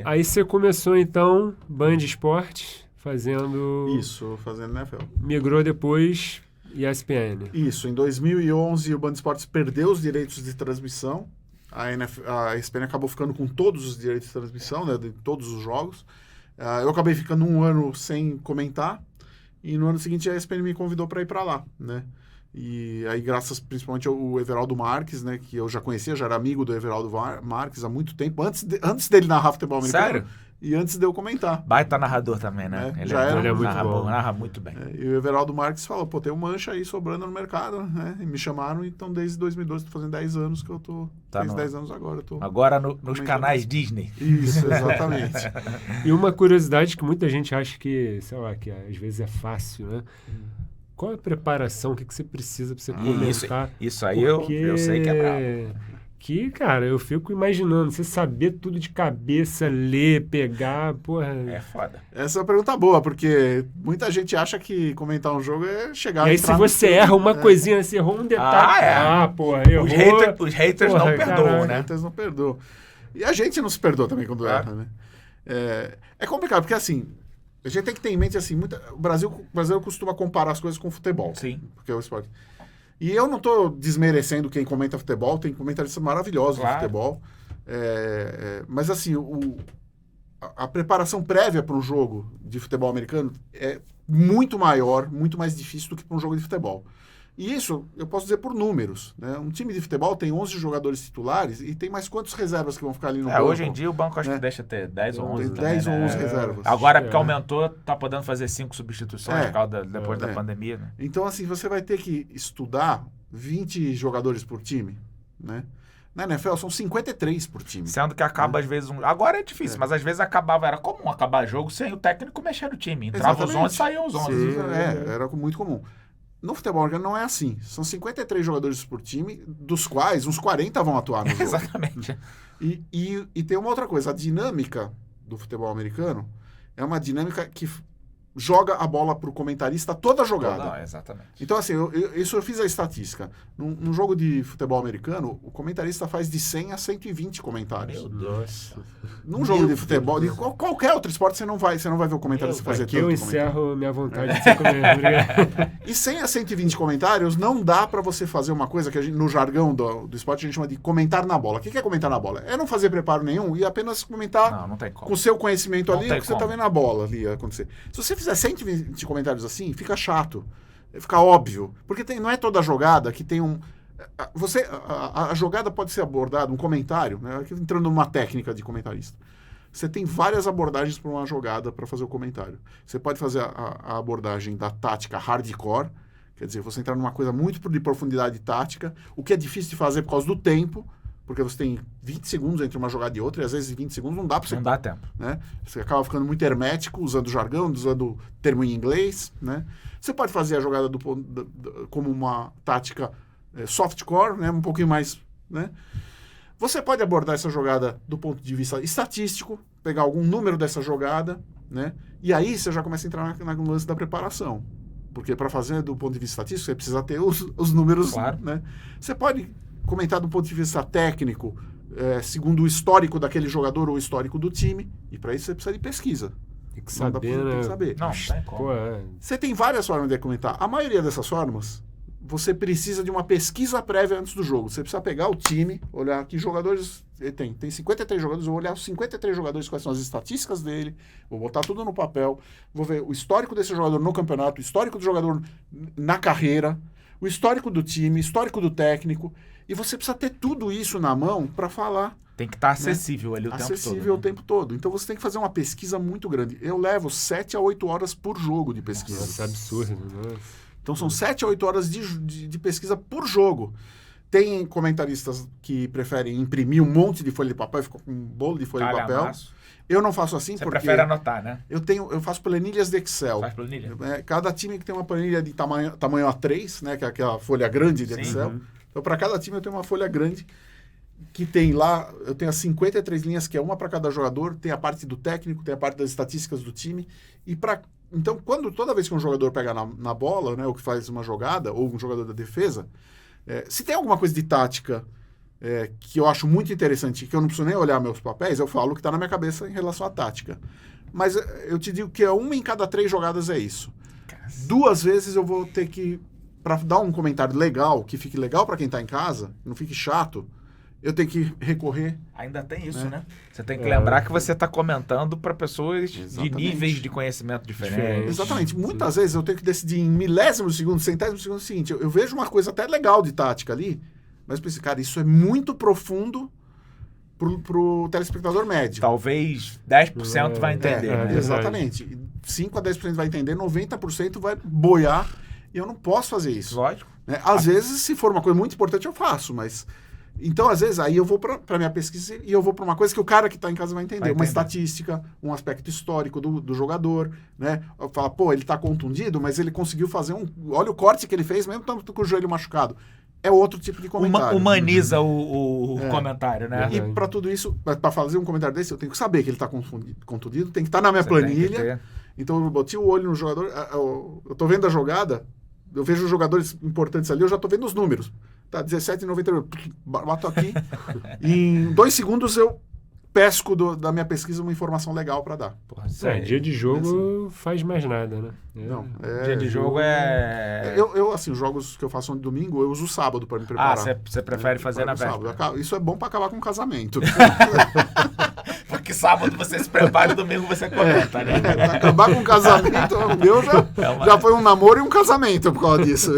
dia. Aí você começou, então, Band Esportes, fazendo... Isso, fazendo NFL. Migrou depois ESPN. Isso, em 2011 o Band Esportes perdeu os direitos de transmissão. A ESPN acabou ficando com todos os direitos de transmissão, né, de todos os jogos. Eu acabei ficando um ano sem comentar. E no ano seguinte a ESPN me convidou para ir para lá, né? E aí, graças principalmente ao Everaldo Marques, né? Que eu já conhecia, já era amigo do Everaldo Marques há muito tempo, antes dele narrar futebol americano. Sério? E antes de eu comentar. Baita narrador também, né? É, Ele já era. Ele é muito bom. narra muito bem. E o Everaldo Marques falou, pô, tem um Mancha aí sobrando no mercado, né? E me chamaram, então desde 2012, tô fazendo 10 anos que eu tô... Faz 10 anos agora, eu tô... Agora nos canais Disney. Isso, exatamente. E uma curiosidade que muita gente acha que, sei lá, que às vezes é fácil, né? Qual é a preparação? O que você precisa para você comentar? Isso aí eu sei que é brabo. Que, cara, eu fico imaginando, você saber tudo de cabeça, ler, pegar, porra... É foda. Essa é uma pergunta boa, porque muita gente acha que comentar um jogo é chegar... E aí se você erra uma coisinha, você errou um detalhe... porra, errou... Os haters não perdoam, né? Os haters não perdoam. E a gente não se perdoa também quando erra, né? É complicado, porque assim... A gente tem que ter em mente, assim, o Brasil costuma comparar as coisas com o futebol. Sim. Porque é o esporte. E eu não estou desmerecendo quem comenta futebol, tem comentaristas maravilhosos de futebol. Mas, assim, a preparação prévia para um jogo de futebol americano é muito maior, muito mais difícil do que para um jogo de futebol. E isso, eu posso dizer por números, né? Um time de futebol tem 11 jogadores titulares e tem mais quantos reservas que vão ficar ali no banco? Hoje em dia o banco acho que deixa ter 10 ou 11 tem também, 10 ou 11 né? reservas. Agora, porque aumentou, tá podendo fazer 5 substituições depois da pandemia, né? Então, assim, você vai ter que estudar 20 jogadores por time, né? Na NFL são 53 por time. Sendo que acaba às vezes... Agora é difícil, mas às vezes era comum acabar jogo sem o técnico mexer no time. Entrava os 11 e saíam os 11. Sim, era muito comum. No futebol americano não é assim. São 53 jogadores por time, dos quais uns 40 vão atuar no jogo. Exatamente. E tem uma outra coisa. A dinâmica do futebol americano é uma dinâmica que joga a bola pro comentarista toda a jogada. Não, exatamente. Então, assim, eu fiz a estatística. Num jogo de futebol americano, o comentarista faz de 100 a 120 comentários. Meu Deus. Num jogo de futebol, de qualquer outro esporte, você não vai ver o comentarista fazer tanto comentário. Aqui eu encerro minha vontade de ser comentarista. E 100 a 120 comentários, não dá para você fazer uma coisa que no jargão do esporte a gente chama de comentar na bola. O que é comentar na bola? É não fazer preparo nenhum e apenas comentar não tem como. com o seu conhecimento ali, que você como. tá vendo a bola ali acontecer. Se você fizer 120 comentários assim, fica chato. Fica óbvio. Porque não é toda jogada que tem um... A jogada pode ser abordada, um comentário, né? Entrando numa técnica de comentarista. Você tem várias abordagens para uma jogada para fazer o comentário. Você pode fazer a abordagem da tática hardcore, quer dizer, você entrar numa coisa muito de profundidade tática, o que é difícil de fazer por causa do tempo, porque você tem 20 segundos entre uma jogada e outra, e às vezes 20 segundos não dá para você... Não dá tempo. Né? Você acaba ficando muito hermético, usando jargão, usando termo em inglês, né? Você pode fazer a jogada como uma tática softcore, né? Um pouquinho mais... Né? Você pode abordar essa jogada do ponto de vista estatístico, pegar algum número dessa jogada, né? E aí você já começa a entrar no lance da preparação. Porque para fazer do ponto de vista estatístico, você precisa ter os números. Claro. Né? Você pode comentar do ponto de vista técnico, segundo o histórico daquele jogador ou o histórico do time, e para isso você precisa de pesquisa. Tem que Não saber, né? tem que saber. Não tem como. Pô, Você tem várias formas de comentar. A maioria dessas formas, você precisa de uma pesquisa prévia antes do jogo. Você precisa pegar o time, olhar que jogadores ele tem. Tem 53 jogadores, eu vou olhar os 53 jogadores, quais são as estatísticas dele, vou botar tudo no papel, vou ver o histórico desse jogador no campeonato, o histórico do jogador na carreira, o histórico do time, o histórico do técnico, e você precisa ter tudo isso na mão para falar. Tem que estar acessível ali o tempo todo. Acessível o tempo todo. Então você tem que fazer uma pesquisa muito grande. Eu levo 7 a 8 horas por jogo de pesquisa. Nossa, é absurdo. Né? Então são 7 a 8 horas de pesquisa por jogo. Tem comentaristas que preferem imprimir um monte de folha de papel, ficam com um bolo de folha de papel. Amasso. Eu não faço assim Você porque... prefere anotar, né? Eu faço planilhas de Excel. Faz planilha? Cada time que tem uma planilha de tamanho A3, né, que é aquela folha grande de Sim. Excel. Então, para cada time eu tenho uma folha grande que tem lá, eu tenho as 53 linhas, que é uma para cada jogador, tem a parte do técnico, tem a parte das estatísticas do time. Então, toda vez que um jogador pega na bola, né, ou que faz uma jogada, ou um jogador da defesa, se tem alguma coisa de tática que eu acho muito interessante, que eu não preciso nem olhar meus papéis, eu falo o que está na minha cabeça em relação à tática. Mas eu te digo que 1 em cada 3 jogadas é isso. 2 vezes eu vou ter que, para dar um comentário legal, que fique legal para quem está em casa, não fique chato, eu tenho que recorrer. Ainda tem isso, né? Você tem que lembrar que você está comentando para pessoas Exatamente. de níveis de conhecimento diferentes. Exatamente. Muitas vezes eu tenho que decidir em milésimos de segundo, centésimos de segundo o seguinte, eu vejo uma coisa até legal de tática ali, mas eu pensei, cara, isso é muito profundo pro telespectador médio. Talvez 10% vai entender. Né? Exatamente. 5 a 10% vai entender, 90% vai boiar, e eu não posso fazer isso. Lógico. Né? Às vezes, se for uma coisa muito importante, eu faço, mas... Então, às vezes, aí eu vou para minha pesquisa e eu vou para uma coisa que o cara que está em casa vai entender. Uma estatística, um aspecto histórico do jogador, né? Eu falo, pô, ele está contundido, mas ele conseguiu fazer Olha o corte que ele fez, mesmo tanto com o joelho machucado. É outro tipo de comentário. Humaniza o comentário, né? E para tudo isso, para fazer um comentário desse, eu tenho que saber que ele está contundido, tem que estar na minha planilha. Então, eu botei o olho no jogador, eu estou vendo a jogada, eu vejo os jogadores importantes ali, eu já estou vendo os números. Tá, 17,98. Bato aqui. Em 2 segundos eu pesco da minha pesquisa uma informação legal para dar. Porra, dia de jogo faz mais nada, né? Não, dia de jogo é... Eu, assim, os jogos que eu faço no domingo, eu uso o sábado para me preparar. Você prefere fazer na véspera. Sábado. Isso é bom para acabar com o casamento. Porque sábado você se prepara e domingo você comenta, né? Acabar com o casamento, o meu já foi um namoro e um casamento por causa disso.